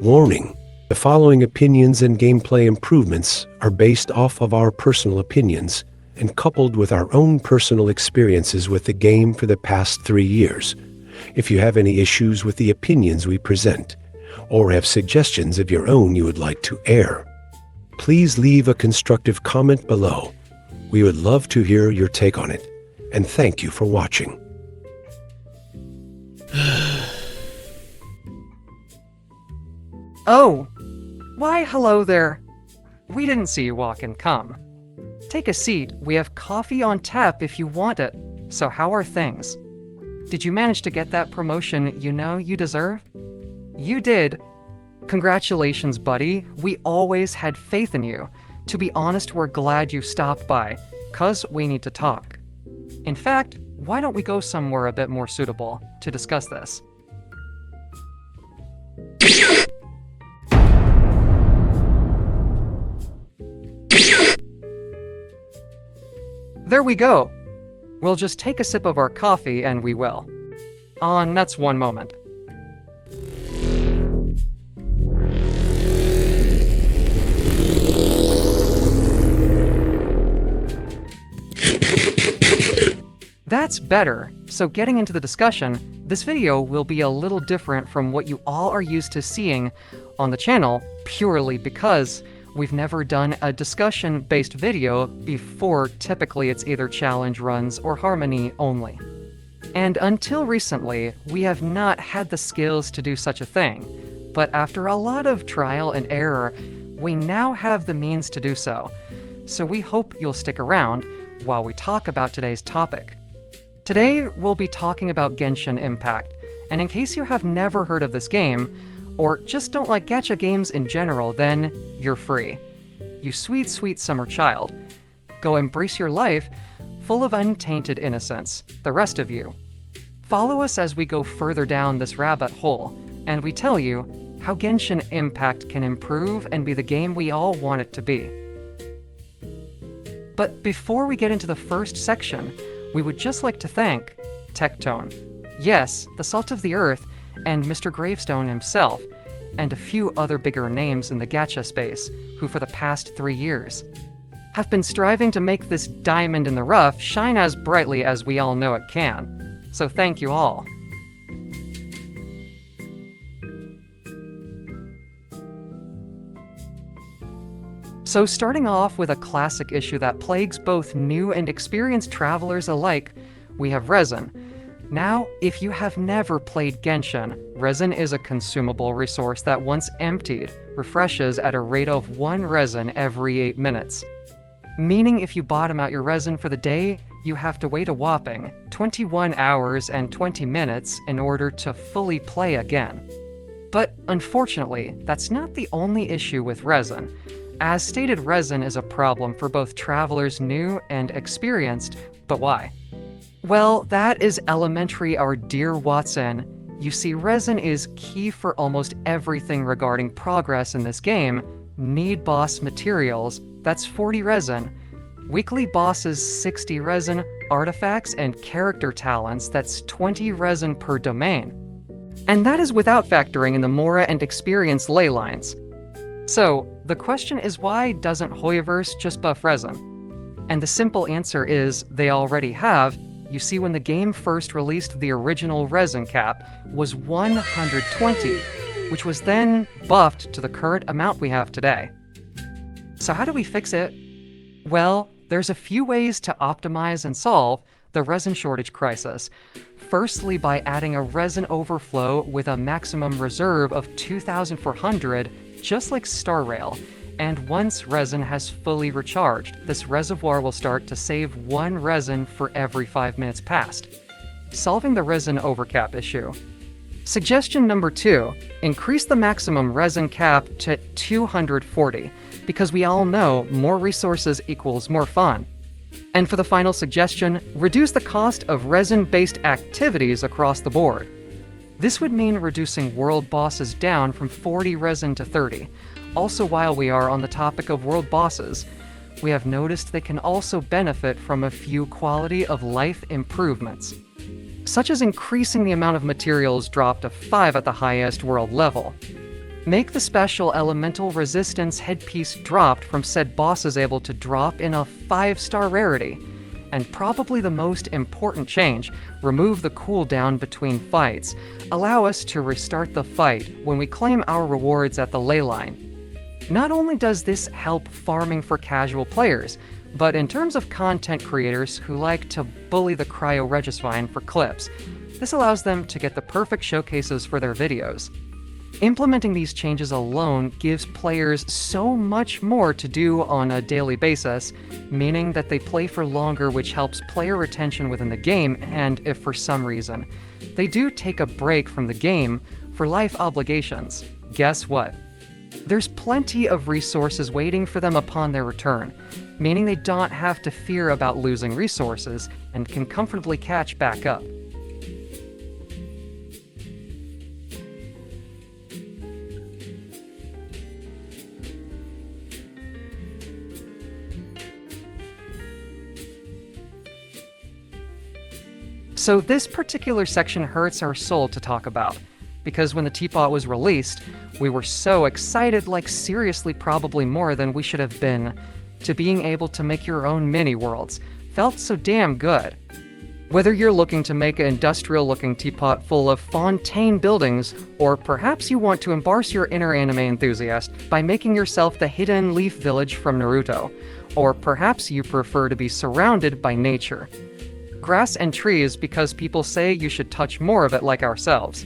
Warning: the following opinions and gameplay improvements are based off of our personal opinions and coupled with our own personal experiences with the game for the past 3 years. If you have any issues with the opinions we present, or have suggestions of your own you would like to air, please leave a constructive comment below. We would love to hear your take on it, and thank you for watching. Oh, why hello there. We didn't see you walk in, come. Take a seat, we have coffee on tap if you want it. So how are things? Did you manage to get that promotion you know you deserve? You did. Congratulations, buddy. We always had faith in you. To be honest, we're glad you stopped by, 'cause we need to talk. In fact, why don't we go somewhere a bit more suitable to discuss this? There we go. We'll just take a sip of our coffee and we will. That's one moment. That's better. So getting into the discussion, this video will be a little different from what you all are used to seeing on the channel, purely because we've never done a discussion-based video before. Typically it's either challenge runs or harmony only. And until recently, we have not had the skills to do such a thing. But after a lot of trial and error, we now have the means to do so. So we hope you'll stick around while we talk about today's topic. Today, we'll be talking about Genshin Impact, and in case you have never heard of this game, or just don't like gacha games in general, then you're free. You sweet, sweet summer child. Go embrace your life, full of untainted innocence, the rest of you. Follow us as we go further down this rabbit hole, and we tell you how Genshin Impact can improve and be the game we all want it to be. But before we get into the first section, we would just like to thank Tectone. Yes, the salt of the earth, and Mr. Gravestone himself, and a few other bigger names in the gacha space, who for the past 3 years have been striving to make this diamond in the rough shine as brightly as we all know it can. So thank you all. So starting off with a classic issue that plagues both new and experienced travelers alike, we have resin. Now, if you have never played Genshin, resin is a consumable resource that once emptied, refreshes at a rate of 1 resin every 8 minutes. Meaning if you bottom out your resin for the day, you have to wait a whopping 21 hours and 20 minutes in order to fully play again. But unfortunately, that's not the only issue with resin. As stated, resin is a problem for both travelers new and experienced, but why? Well, that is elementary, our dear Watson. You see, resin is key for almost everything regarding progress in this game. Need boss materials, that's 40 resin. Weekly bosses, 60 resin. Artifacts and character talents, that's 20 resin per domain. And that is without factoring in the Mora and experience ley lines. So, the question is, why doesn't Hoyoverse just buff resin? And the simple answer is, they already have. You see, when the game first released, the original resin cap was 120, which was then buffed to the current amount we have today. So how do we fix it? Well, there's a few ways to optimize and solve the resin shortage crisis. Firstly, by adding a resin overflow with a maximum reserve of 2,400, just like Star Rail. And once resin has fully recharged, this reservoir will start to save 1 resin for every 5 minutes passed, solving the resin overcap issue. Suggestion number 2, increase the maximum resin cap to 240, because we all know more resources equals more fun. And for the final suggestion, reduce the cost of resin-based activities across the board. This would mean reducing world bosses down from 40 resin to 30. Also, while we are on the topic of world bosses, we have noticed they can also benefit from a few quality of life improvements, such as increasing the amount of materials dropped to 5 at the highest world level. Make the special elemental resistance headpiece dropped from said bosses able to drop in a 5-star rarity. And probably the most important change, remove the cooldown between fights. Allow us to restart the fight when we claim our rewards at the ley line. Not only does this help farming for casual players, but in terms of content creators who like to bully the cryo Regisvine for clips, this allows them to get the perfect showcases for their videos. Implementing these changes alone gives players so much more to do on a daily basis, meaning that they play for longer, which helps player retention within the game, and if for some reason they do take a break from the game for life obligations, guess what? There's plenty of resources waiting for them upon their return, meaning they don't have to fear about losing resources and can comfortably catch back up. So this particular section hurts our soul to talk about, because when the teapot was released, we were so excited, like seriously probably more than we should have been, to being able to make your own mini-worlds. Felt so damn good. Whether you're looking to make an industrial-looking teapot full of fontaine buildings, or perhaps you want to embarrass your inner anime enthusiast by making yourself the hidden leaf village from Naruto, or perhaps you prefer to be surrounded by nature. Grass and trees because people say you should touch more of it like ourselves.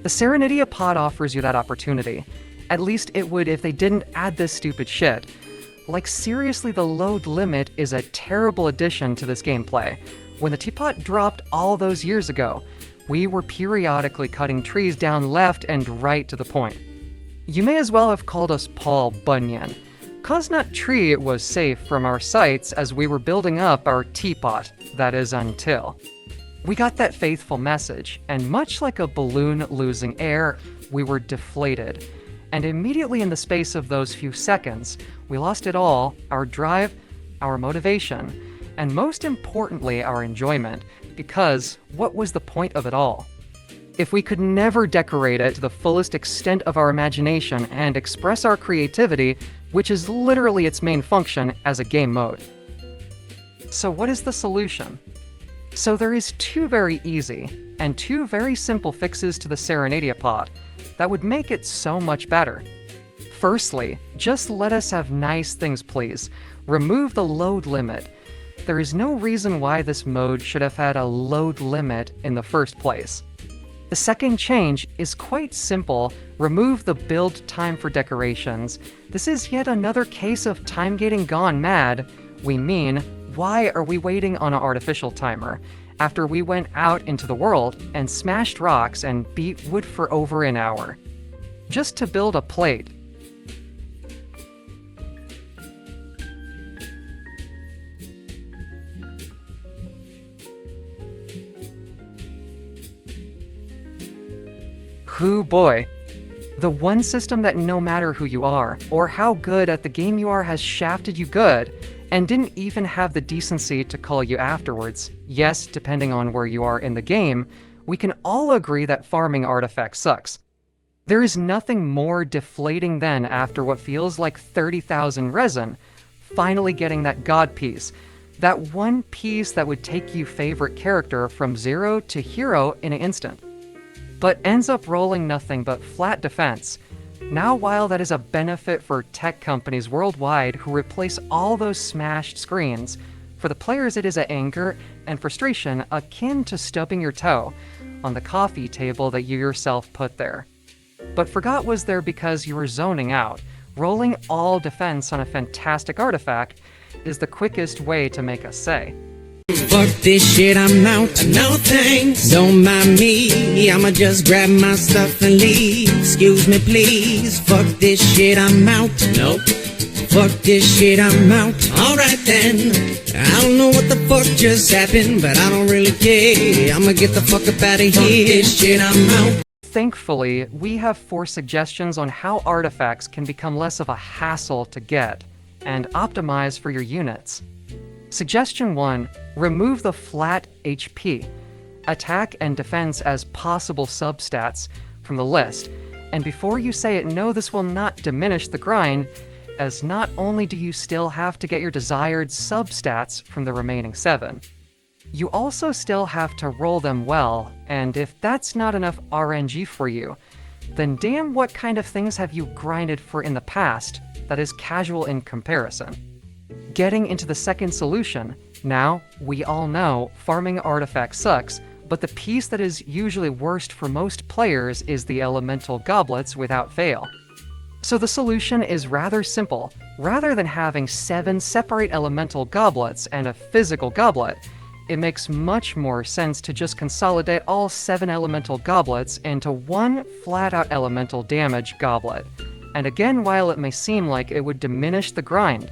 The Serenitea pod offers you that opportunity. At least it would if they didn't add this stupid shit. Like seriously, the load limit is a terrible addition to this gameplay. When the teapot dropped all those years ago, we were periodically cutting trees down left and right to the point. You may as well have called us Paul Bunyan. 'Cause not tree it was safe from our sights as we were building up our teapot, that is until. We got that faithful message, and much like a balloon losing air, we were deflated. And immediately in the space of those few seconds, we lost it all, our drive, our motivation, and most importantly, our enjoyment, because what was the point of it all? If we could never decorate it to the fullest extent of our imagination and express our creativity, which is literally its main function as a game mode. So what is the solution? So there is two very easy and two very simple fixes to the Serenitea pod that would make it so much better. Firstly, just let us have nice things please. Remove the load limit. There is no reason why this mode should have had a load limit in the first place. The second change is quite simple. Remove the build time for decorations. This is yet another case of time getting gone mad. We mean, why are we waiting on an artificial timer after we went out into the world and smashed rocks and beat wood for over an hour? Just to build a plate. Hoo boy. The one system that no matter who you are, or how good at the game you are, has shafted you good, and didn't even have the decency to call you afterwards. Yes, depending on where you are in the game, we can all agree that farming artifacts sucks. There is nothing more deflating than, after what feels like 30,000 resin, finally getting that god piece. That one piece that would take you favorite character from 0 to hero in an instant. But ends up rolling nothing but flat defense. Now, while that is a benefit for tech companies worldwide who replace all those smashed screens, for the players it is an anger and frustration akin to stubbing your toe on the coffee table that you yourself put there. But forgot was there because you were zoning out. Rolling all defense on a fantastic artifact is the quickest way to make us say, fuck this shit, I'm out. No thanks. Don't mind me. I'ma just grab my stuff and leave. Excuse me, please. Fuck this shit, I'm out. Nope. Fuck this shit, I'm out. Alright then. I don't know what the fuck just happened, but I don't really care. I'ma get the fuck up out of here. Fuck this shit, I'm out. Thankfully, we have 4 suggestions on how artifacts can become less of a hassle to get and optimize for your units. Suggestion 1, remove the flat HP, attack and defense as possible substats from the list, And before you say it, no, this will not diminish the grind, as not only do you still have to get your desired substats from the remaining 7, you also still have to roll them well, and if that's not enough RNG for you, then damn what kind of things have you grinded for in the past that is casual in comparison. Getting into the second solution, now, we all know farming artifacts sucks, but the piece that is usually worst for most players is the elemental goblets without fail. So the solution is rather simple. Rather than having 7 separate elemental goblets and a physical goblet, it makes much more sense to just consolidate all 7 elemental goblets into one flat-out elemental damage goblet. And again, while it may seem like it would diminish the grind,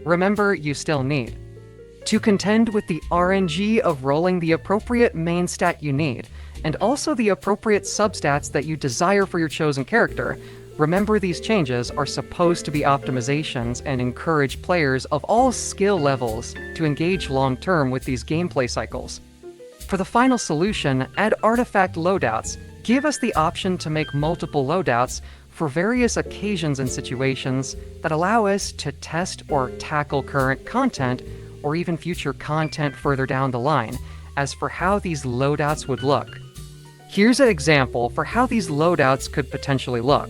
remember you still need to contend with the RNG of rolling the appropriate main stat you need, and also the appropriate substats that you desire for your chosen character. Remember, these changes are supposed to be optimizations and encourage players of all skill levels to engage long-term with these gameplay cycles. For the final solution, add artifact loadouts. Give us the option to make multiple loadouts for various occasions and situations that allow us to test or tackle current content or even future content further down the line. As for how these loadouts would look, here's an example for how these loadouts could potentially look.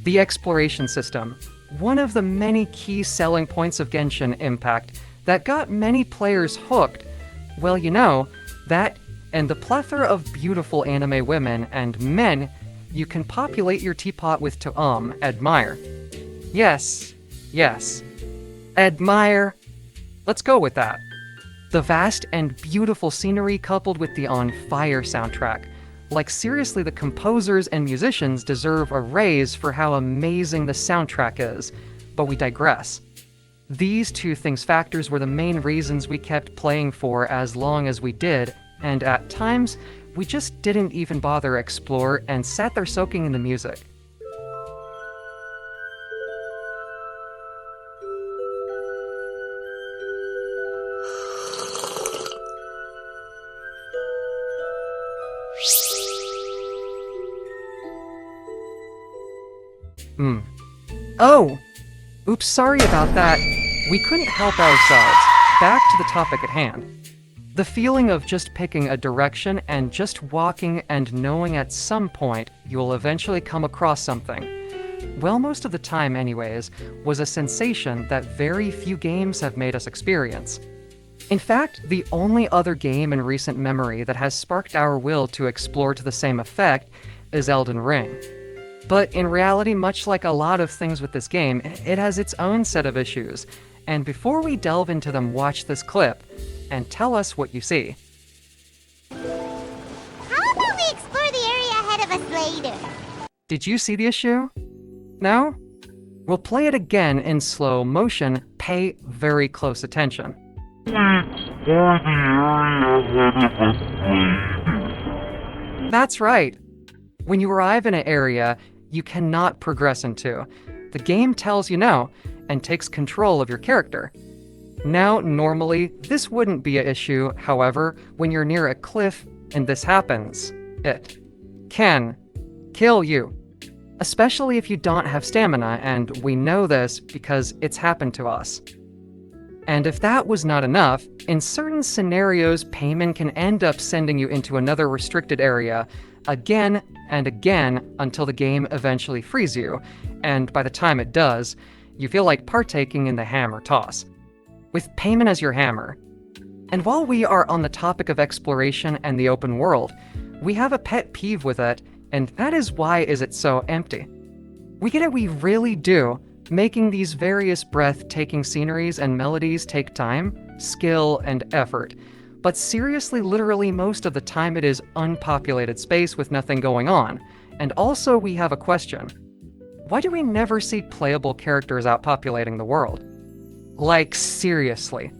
The exploration system. One of the many key selling points of Genshin Impact that got many players hooked. Well, you know, that and the plethora of beautiful anime women and men you can populate your teapot with to admire. Yes, admire. Let's go with that. The vast and beautiful scenery coupled with the on fire soundtrack. Like seriously, the composers and musicians deserve a raise for how amazing the soundtrack is, but we digress. These two factors were the main reasons we kept playing for as long as we did, and at times, we just didn't even bother explore and sat there soaking in the music. Oh! Oops, sorry about that. We couldn't help ourselves. Back to the topic at hand. The feeling of just picking a direction and just walking and knowing at some point you'll eventually come across something, well, most of the time anyways, was a sensation that very few games have made us experience. In fact, the only other game in recent memory that has sparked our will to explore to the same effect is Elden Ring. But in reality, much like a lot of things with this game, it has its own set of issues. And before we delve into them, watch this clip and tell us what you see. How about we explore the area ahead of us later? Did you see the issue? No? We'll play it again in slow motion. Pay very close attention. That's right. When you arrive in an area you cannot progress into, the game tells you no and takes control of your character. Now, normally, this wouldn't be an issue. However, when you're near a cliff and this happens, it can kill you. Especially if you don't have stamina, and we know this because it's happened to us. And if that was not enough, in certain scenarios, payment can end up sending you into another restricted area again and again until the game eventually frees you, and by the time it does, you feel like partaking in the hammer toss, with payment as your hammer. And while we are on the topic of exploration and the open world, we have a pet peeve with it, and that is why is it so empty. We get it, we really do. Making these various breathtaking sceneries and melodies take time, skill, and effort. But seriously, literally most of the time it is unpopulated space with nothing going on. And also we have a question. Why do we never see playable characters out populating the world? Like, seriously.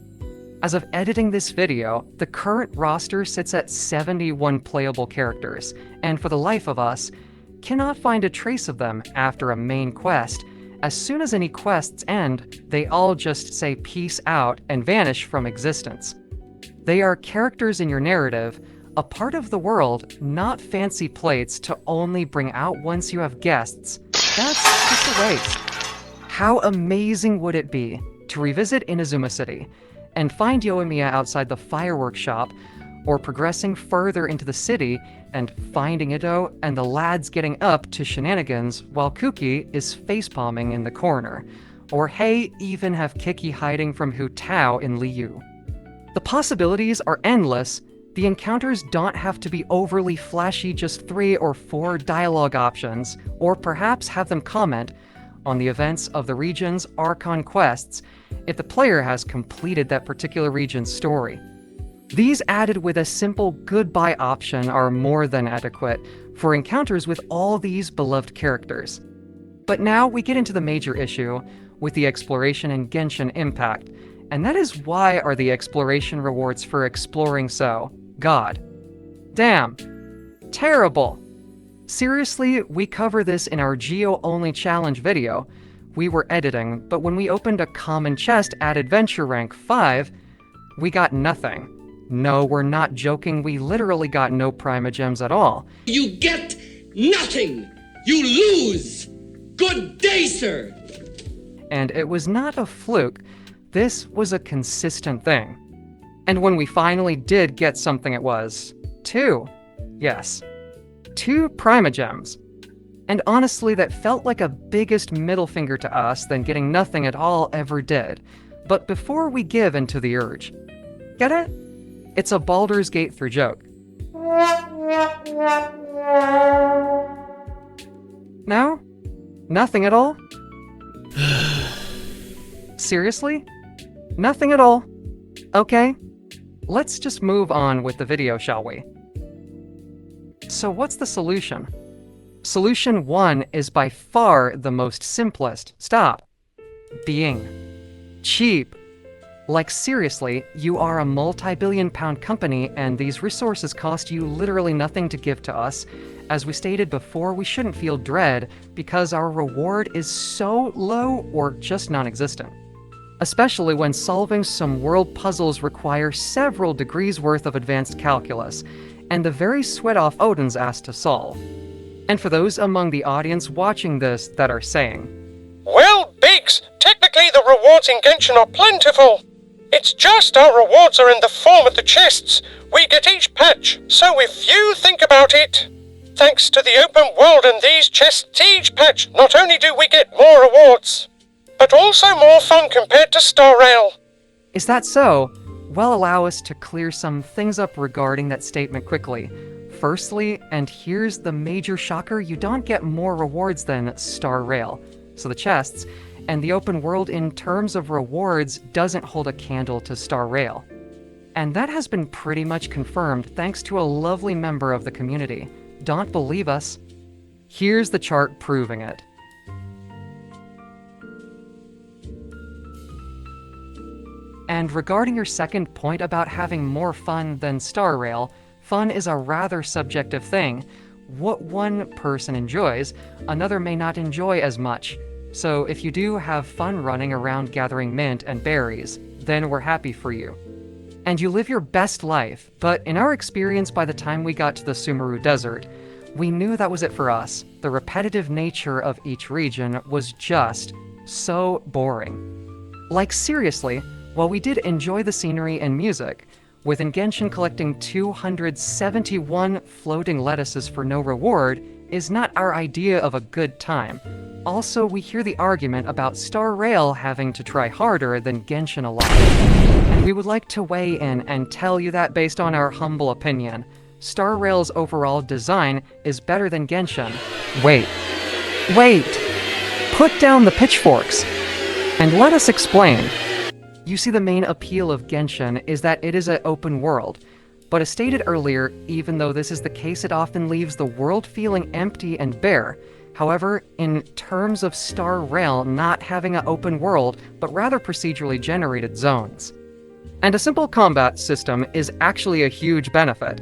As of editing this video, the current roster sits at 71 playable characters, and for the life of us, cannot find a trace of them after a main quest, As soon as any quests end, they all just say peace out and vanish from existence. They are characters in your narrative, a part of the world, not fancy plates to only bring out once you have guests. That's just a waste. How amazing would it be to revisit Inazuma City and find Yoimiya outside the fireworks shop, or progressing further into the city and finding Ito and the lads getting up to shenanigans while Kuki is facepalming in the corner, or hey, even have Kiki hiding from Hu Tao in Liu. The possibilities are endless. The encounters don't have to be overly flashy, just 3 or 4 dialogue options, or perhaps have them comment on the events of the region's Archon quests if the player has completed that particular region's story. These added with a simple goodbye option are more than adequate for encounters with all these beloved characters. But now we get into the major issue with the exploration and Genshin impact, and that is, why are the exploration rewards for exploring so god damn terrible? Seriously, we cover this in our Geo-only challenge video we were editing, but when we opened a common chest at Adventure Rank 5, we got nothing. No, we're not joking, we literally got no Primogems at all. You get nothing! You lose! Good day, sir! And it was not a fluke, this was a consistent thing. And when we finally did get something, it was 2. Yes, 2 Primogems. And honestly, that felt like a biggest middle finger to us than getting nothing at all ever did. But before we give into the urge, get it? It's a Baldur's Gate through joke. No? Nothing at all? Seriously? Nothing at all? Okay. Let's just move on with the video, shall we? So what's the solution? Solution 1 is by far the most simplest. Stop being cheap. Like seriously, you are a multi-billion-pound company and these resources cost you literally nothing to give to us. As we stated before, we shouldn't feel dread because our reward is so low or just non-existent. Especially when solving some world puzzles require several degrees worth of advanced calculus, and the very sweat off Odin's asked to solve. And for those among the audience watching this that are saying, "Well, Biggs, technically the rewards in Genshin are plentiful. It's just our rewards are in the form of the chests we get each patch, so if you think about it, thanks to the open world and these chests each patch, not only do we get more rewards, but also more fun compared to Star Rail." is that so? Well, allow us to clear some things up regarding that statement quickly. Firstly, and here's the major shocker, you don't get more rewards than Star Rail. So the chests and the open world in terms of rewards doesn't hold a candle to Star Rail. And that has been pretty much confirmed thanks to a lovely member of the community. Don't believe us? Here's the chart proving it. And regarding your second point about having more fun than Star Rail, fun is a rather subjective thing. What one person enjoys, another may not enjoy as much. So if you do have fun running around gathering mint and berries, then we're happy for you. And you live your best life, but in our experience by the time we got to the Sumeru Desert, we knew that was it for us. The repetitive nature of each region was just so boring. Like seriously, while we did enjoy the scenery and music, with Genshin collecting 271 floating lettuces for no reward is not our idea of a good time. Also, we hear the argument about Star Rail having to try harder than Genshin a lot. And we would like to weigh in and tell you that based on our humble opinion, Star Rail's overall design is better than Genshin. Wait. Put down the pitchforks and let us explain. You see, the main appeal of Genshin is that it is an open world, but as stated earlier, even though this is the case, it often leaves the world feeling empty and bare. However, in terms of Star Rail not having an open world, but rather procedurally generated zones. And a simple combat system is actually a huge benefit,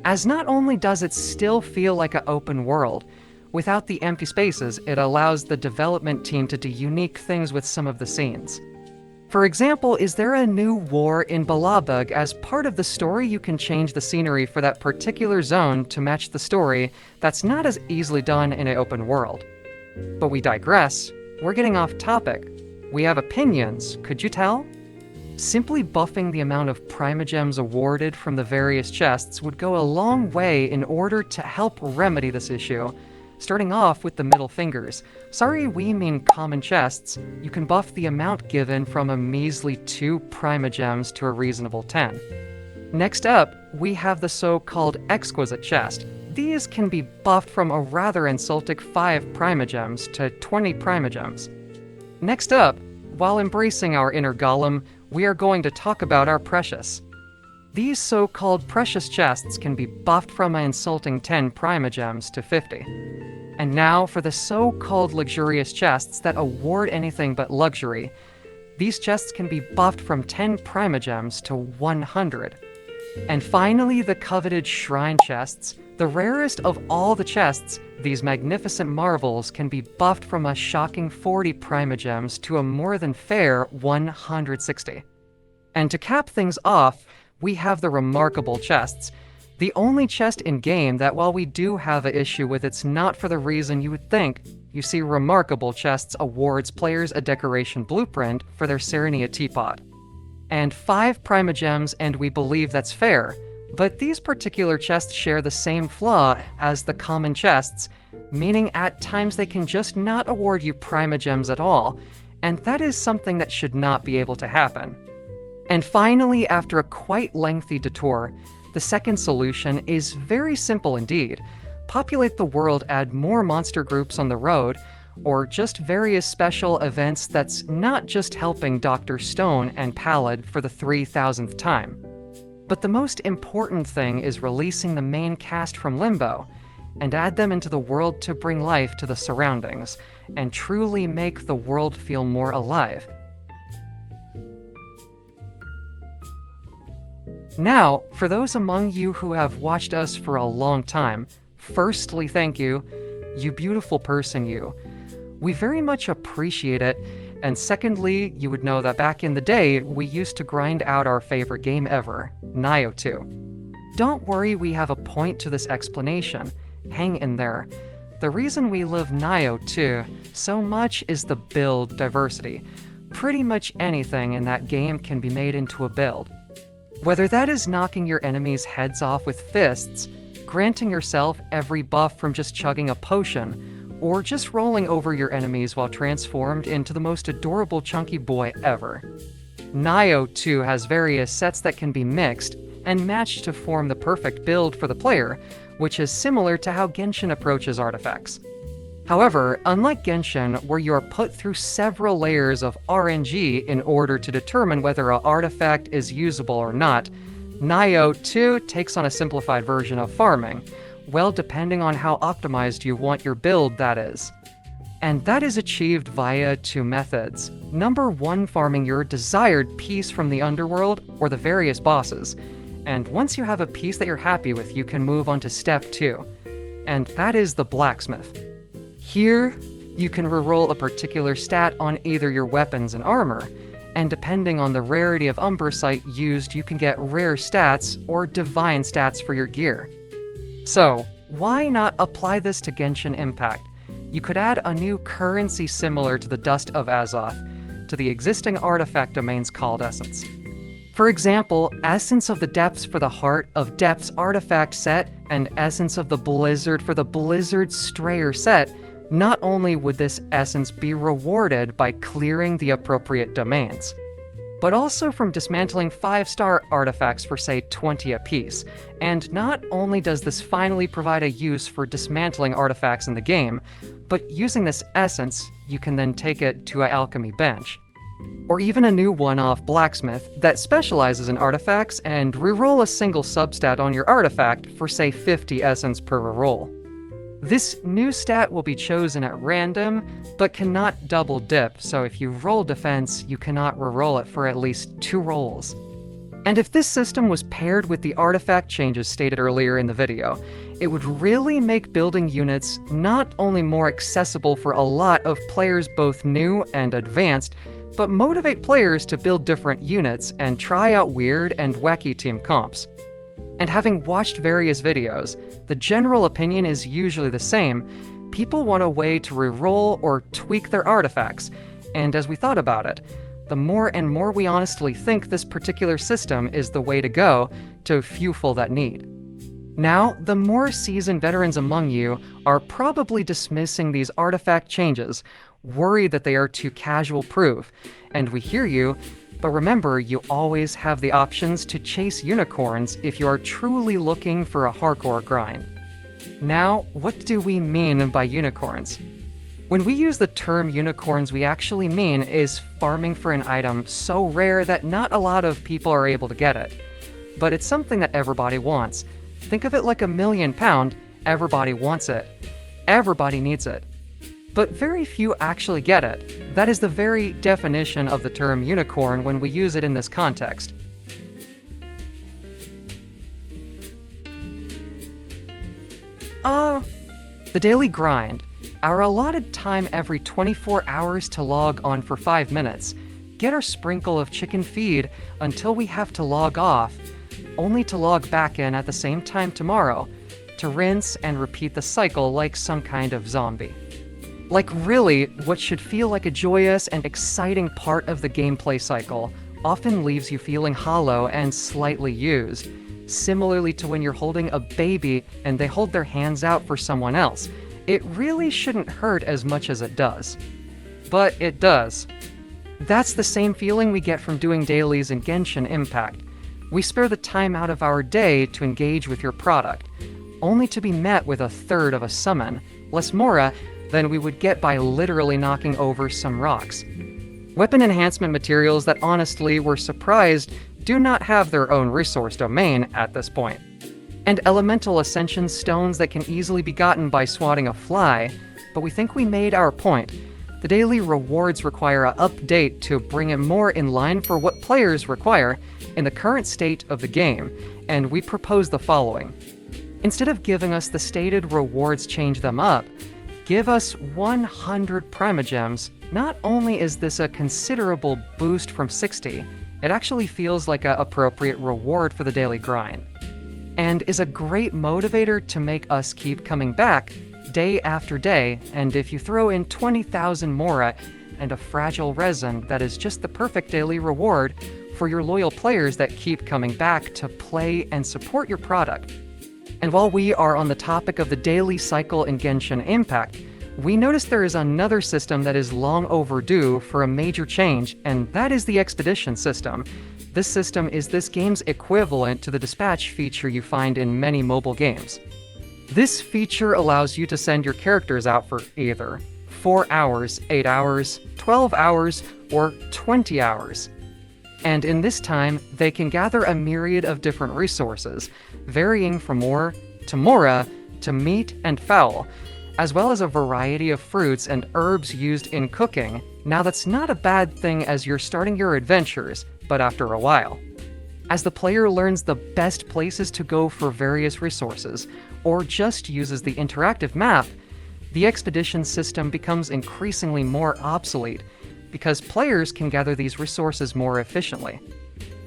as not only does it still feel like an open world, Without the empty spaces, it allows the development team to do unique things with some of the scenes. For example, is there a new war in Balabug? As part of the story, you can change the scenery for that particular zone to match the story. That's not as easily done in an open world. But we digress. We're getting off topic. We have opinions, could you tell? Simply buffing the amount of Primogems awarded from the various chests would go a long way in order to help remedy this issue. Starting off with the middle fingers. Sorry, we mean common chests. You can buff the amount given from a measly 2 Primogems to a reasonable 10. Next up, we have the so-called exquisite chest. These can be buffed from a rather insulting 5 Primogems to 20 Primogems. Next up, while embracing our inner golem, we are going to talk about our precious. These so-called precious chests can be buffed from an insulting 10 Primogems to 50. And now for the so-called luxurious chests that award anything but luxury. These chests can be buffed from 10 Primogems to 100. And finally, the coveted shrine chests. The rarest of all the chests, these magnificent marvels can be buffed from a shocking 40 Primogems to a more than fair 160. And to cap things off, we have the remarkable chests. The only chest in-game that, while we do have an issue with, it's not for the reason you would think. You see, remarkable chests awards players a decoration blueprint for their Serenitea teapot. And 5 Primogems, and we believe that's fair. But these particular chests share the same flaw as the common chests, meaning at times they can just not award you Primogems at all, and that is something that should not be able to happen. And finally, after a quite lengthy detour, the second solution is very simple indeed. Populate the world, add more monster groups on the road, or just various special events that's not just helping Dr. Stone and Pallid for the 3,000th time. But the most important thing is releasing the main cast from Limbo, and add them into the world to bring life to the surroundings, and truly make the world feel more alive. Now, for those among you who have watched us for a long time, firstly, thank you. You beautiful person, you. We very much appreciate it. And secondly, you would know that back in the day, we used to grind out our favorite game ever, Nioh 2. Don't worry, we have a point to this explanation. Hang in there. The reason we love Nioh 2 so much is the build diversity. Pretty much anything in that game can be made into a build. Whether that is knocking your enemies' heads off with fists, granting yourself every buff from just chugging a potion, or just rolling over your enemies while transformed into the most adorable chunky boy ever. Nioh 2 has various sets that can be mixed and matched to form the perfect build for the player, which is similar to how Genshin approaches artifacts. However, unlike Genshin, where you are put through several layers of RNG in order to determine whether an artifact is usable or not, Nioh 2 takes on a simplified version of farming, well, depending on how optimized you want your build, that is. And that is achieved via 2 methods. Number 1, farming your desired piece from the underworld or the various bosses. And once you have a piece that you're happy with, you can move on to step 2. And that is the blacksmith. Here, you can reroll a particular stat on either your weapons and armor, and depending on the rarity of Umbrasite used, you can get rare stats or divine stats for your gear. So, why not apply this to Genshin Impact? You could add a new currency similar to the Dust of Azoth to the existing artifact domains called Essence. For example, Essence of the Depths for the Heart of Depths artifact set and Essence of the Blizzard for the Blizzard Strayer set. Not only would this essence be rewarded by clearing the appropriate domains, but also from dismantling 5-star artifacts for say 20 apiece. And not only does this finally provide a use for dismantling artifacts in the game, but using this essence, you can then take it to an alchemy bench. Or even a new one-off blacksmith that specializes in artifacts and reroll a single substat on your artifact for say 50 essence per reroll. This new stat will be chosen at random, but cannot double dip, so if you roll defense, you cannot reroll it for at least 2 rolls. And if this system was paired with the artifact changes stated earlier in the video, it would really make building units not only more accessible for a lot of players both new and advanced, but motivate players to build different units and try out weird and wacky team comps. And having watched various videos, the general opinion is usually the same. People want a way to reroll or tweak their artifacts, and as we thought about it, the more and more we honestly think this particular system is the way to go to fulfill that need. Now, the more seasoned veterans among you are probably dismissing these artifact changes, worried that they are too casual-proof, and we hear you, but remember, you always have the options to chase unicorns if you are truly looking for a hardcore grind. Now, what do we mean by unicorns? When we use the term unicorns, we actually mean is farming for an item so rare that not a lot of people are able to get it. But it's something that everybody wants. Think of it like £1 million, everybody wants it. Everybody needs it. But very few actually get it. That is the very definition of the term unicorn when we use it in this context. The daily grind. Our allotted time every 24 hours to log on for 5 minutes. Get our sprinkle of chicken feed until we have to log off, only to log back in at the same time tomorrow, to rinse and repeat the cycle like some kind of zombie. Like really, what should feel like a joyous and exciting part of the gameplay cycle often leaves you feeling hollow and slightly used, similarly to when you're holding a baby and they hold their hands out for someone else. It really shouldn't hurt as much as it does. But it does. That's the same feeling we get from doing dailies in Genshin Impact. We spare the time out of our day to engage with your product, only to be met with a third of a summon, less mora, than we would get by literally knocking over some rocks. Weapon enhancement materials that honestly we're surprised do not have their own resource domain at this point. And elemental ascension stones that can easily be gotten by swatting a fly, but we think we made our point. The daily rewards require an update to bring it more in line for what players require in the current state of the game, and we propose the following. Instead of giving us the stated rewards, change them up. Give us 100 primogems. Not only is this a considerable boost from 60, it actually feels like an appropriate reward for the daily grind, and is a great motivator to make us keep coming back day after day. And if you throw in 20,000 mora and a fragile resin, that is just the perfect daily reward for your loyal players that keep coming back to play and support your product. And while we are on the topic of the daily cycle in Genshin Impact, we noticed there is another system that is long overdue for a major change, and that is the expedition system. This system is this game's equivalent to the dispatch feature you find in many mobile games. This feature allows you to send your characters out for either 4 hours, 8 hours, 12 hours, or 20 hours. And in this time, they can gather a myriad of different resources, varying from ore to mora to meat and fowl, as well as a variety of fruits and herbs used in cooking. Now that's not a bad thing as you're starting your adventures, but after a while. As the player learns the best places to go for various resources, or just uses the interactive map, the expedition system becomes increasingly more obsolete, because players can gather these resources more efficiently.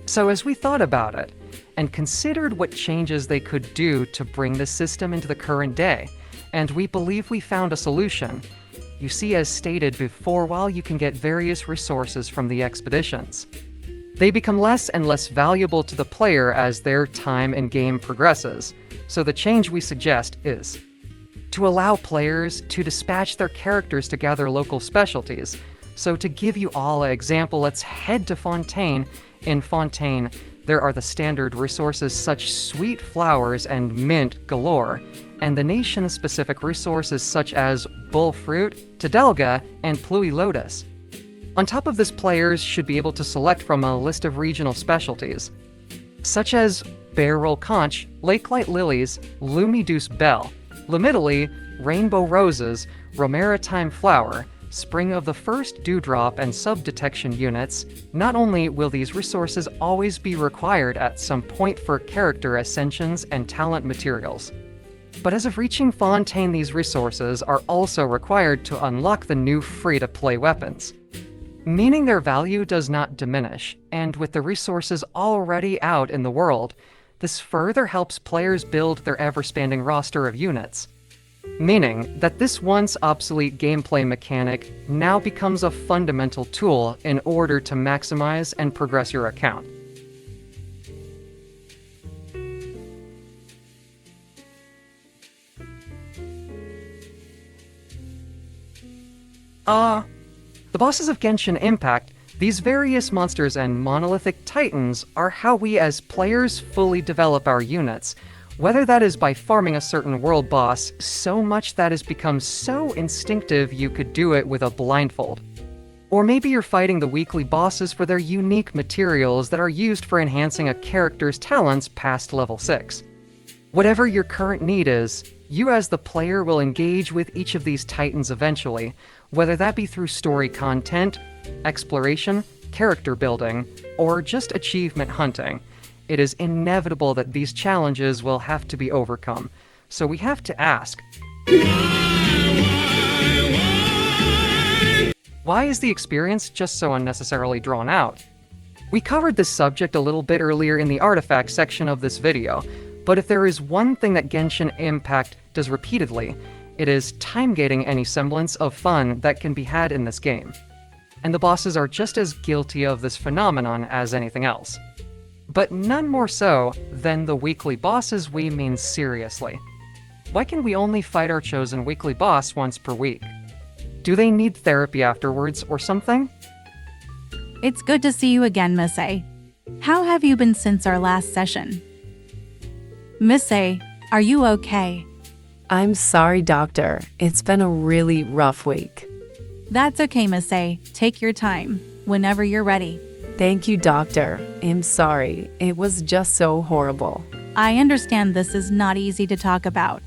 So as we thought about it, and considered what changes they could do to bring the system into the current day, and we believe we found a solution. You see, as stated before, while you can get various resources from the expeditions, they become less and less valuable to the player as their time in game progresses. So the change we suggest is to allow players to dispatch their characters to gather local specialties. So to give you all an example, let's head to Fontaine. In Fontaine, there are the standard resources such sweet flowers and mint galore, and the nation-specific resources such as bull fruit, Tadelga, and Pluie lotus. On top of this, players should be able to select from a list of regional specialties, such as barrel conch, lakelight lilies, lumideuse bell, lamidale, rainbow roses, romaritime flower, Spring of the first dewdrop and sub-detection units, not only will these resources always be required at some point for character ascensions and talent materials, but as of reaching Fontaine, these resources are also required to unlock the new free-to-play weapons, meaning their value does not diminish, and with the resources already out in the world, this further helps players build their ever-expanding roster of units, meaning that this once obsolete gameplay mechanic now becomes a fundamental tool in order to maximize and progress your account. The bosses of Genshin Impact, these various monsters and monolithic titans, are how we as players fully develop our units, whether that is by farming a certain world boss so much that has become so instinctive you could do it with a blindfold. Or maybe you're fighting the weekly bosses for their unique materials that are used for enhancing a character's talents past level 6. Whatever your current need is, you as the player will engage with each of these titans eventually, whether that be through story content, exploration, character building, or just achievement hunting. It is inevitable that these challenges will have to be overcome, so we have to ask, why is the experience just so unnecessarily drawn out? We covered this subject a little bit earlier in the artifact section of this video, but if there is one thing that Genshin Impact does repeatedly, it is time-gating any semblance of fun that can be had in this game. And the bosses are just as guilty of this phenomenon as anything else. But none more so than the weekly bosses we mean seriously. Why can we only fight our chosen weekly boss once per week? Do they need therapy afterwards or something? It's good to see you again, Miss A. How have you been since our last session? Miss A, are you okay? I'm sorry, Doctor. It's been a really rough week. That's okay, Miss A. Take your time, whenever you're ready. Thank you, Doctor. I'm sorry. It was just so horrible. I understand this is not easy to talk about.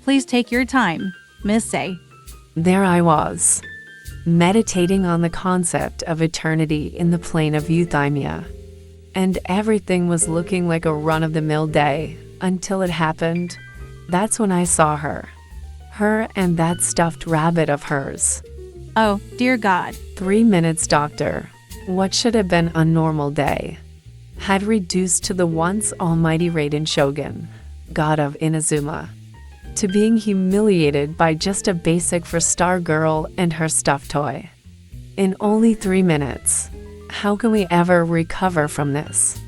Please take your time, Miss A. There I was, meditating on the concept of eternity in the plane of euthymia. And everything was looking like a run-of-the-mill day until it happened. That's when I saw her. Her and that stuffed rabbit of hers. Oh, dear God. 3 minutes, Doctor. What should have been a normal day had reduced to the once almighty Raiden Shogun, god of Inazuma, to being humiliated by just a basic for Star Girl and her stuffed toy. In only 3 minutes. How can we ever recover from this?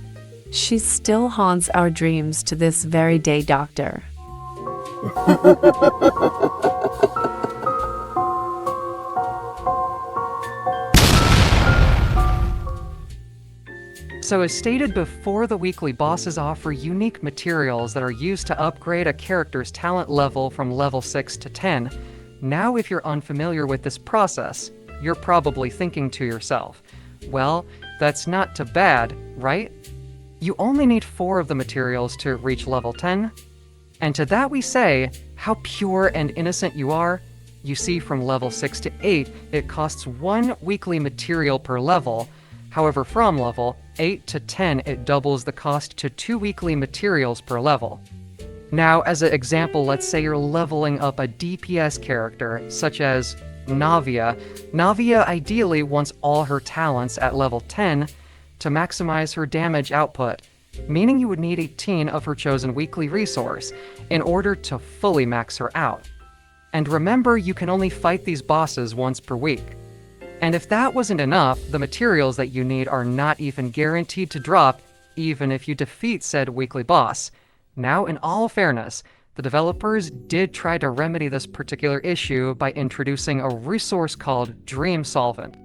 She still haunts our dreams to this very day, Doctor. So as stated before, the weekly bosses offer unique materials that are used to upgrade a character's talent level from level 6 to 10. Now, if you're unfamiliar with this process, you're probably thinking to yourself, well, that's not too bad, right? You only need 4 of the materials to reach level 10. And to that we say, how pure and innocent you are. You see, from level 6 to 8, it costs 1 weekly material per level. However, from level 8 to 10, it doubles the cost to 2 weekly materials per level. Now, as an example, let's say you're leveling up a DPS character, such as Navia. Navia ideally wants all her talents at level 10 to maximize her damage output, meaning you would need 18 of her chosen weekly resource in order to fully max her out. And remember, you can only fight these bosses once per week. And if that wasn't enough, the materials that you need are not even guaranteed to drop, even if you defeat said weekly boss. Now, in all fairness, the developers did try to remedy this particular issue by introducing a resource called Dream Solvent.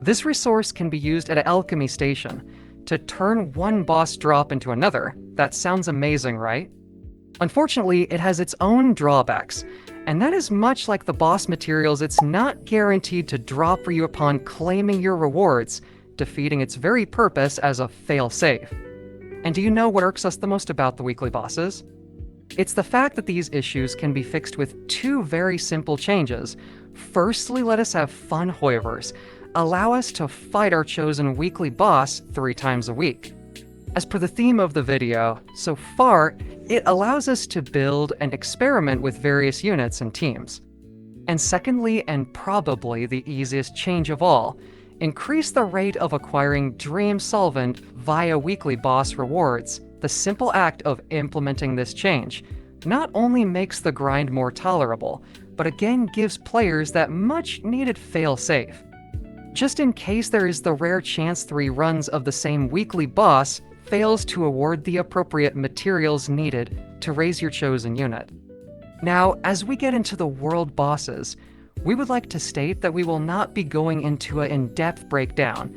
This resource can be used at an alchemy station to turn one boss drop into another. That sounds amazing, right? Unfortunately, it has its own drawbacks, and that is much like the boss materials, it's not guaranteed to drop for you upon claiming your rewards, defeating its very purpose as a fail-safe. And do you know what irks us the most about the weekly bosses? It's the fact that these issues can be fixed with two very simple changes. Firstly, let us have fun hoivers. Allow us to fight our chosen weekly boss 3 times a week. As per the theme of the video, so far, it allows us to build and experiment with various units and teams. And secondly, and probably the easiest change of all, increase the rate of acquiring Dream Solvent via weekly boss rewards. The simple act of implementing this change not only makes the grind more tolerable, but again gives players that much needed fail-safe. Just in case there is the rare chance 3 runs of the same weekly boss fails to award the appropriate materials needed to raise your chosen unit. Now, as we get into the world bosses, we would like to state that we will not be going into an in-depth breakdown,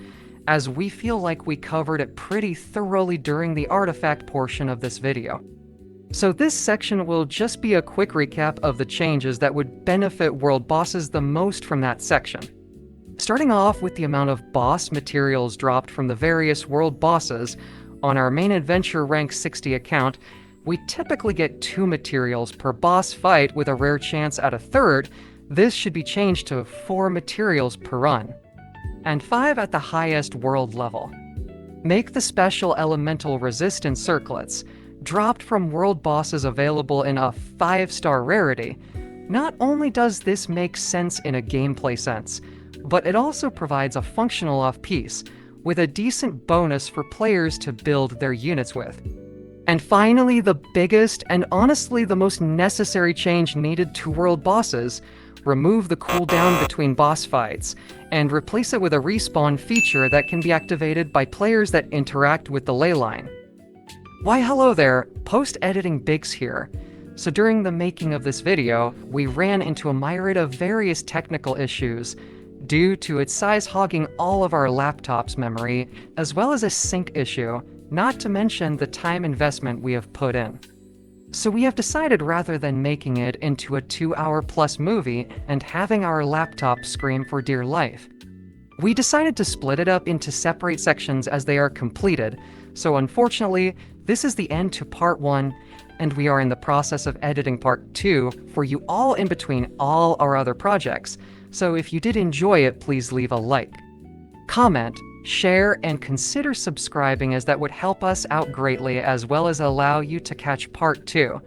as we feel like we covered it pretty thoroughly during the artifact portion of this video. So this section will just be a quick recap of the changes that would benefit world bosses the most from that section. Starting off with the amount of boss materials dropped from the various world bosses, on our main adventure rank 60 account, we typically get 2 materials per boss fight with a rare chance at a third. This should be changed to 4 materials per run, and 5 at the highest world level. Make the special elemental resistance circlets, dropped from world bosses available in a 5-star rarity. Not only does this make sense in a gameplay sense, but it also provides a functional off-piece, with a decent bonus for players to build their units with. And finally, the biggest and honestly the most necessary change needed to world bosses, remove the cooldown between boss fights, and replace it with a respawn feature that can be activated by players that interact with the ley line. Why hello there, post-editing Biggs here. So during the making of this video, we ran into a myriad of various technical issues due to its size hogging all of our laptop's memory, as well as a sync issue, not to mention the time investment we have put in. So we have decided rather than making it into a 2-hour-plus movie and having our laptop scream for dear life, we decided to split it up into separate sections as they are completed. So unfortunately, this is the end to part 1, and we are in the process of editing part 2 for you all in between all our other projects. So if you did enjoy it, please leave a like, comment, share, and consider subscribing, as that would help us out greatly, as well as allow you to catch part 2.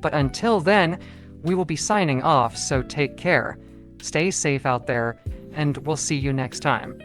But until then, we will be signing off, so take care, stay safe out there, and we'll see you next time.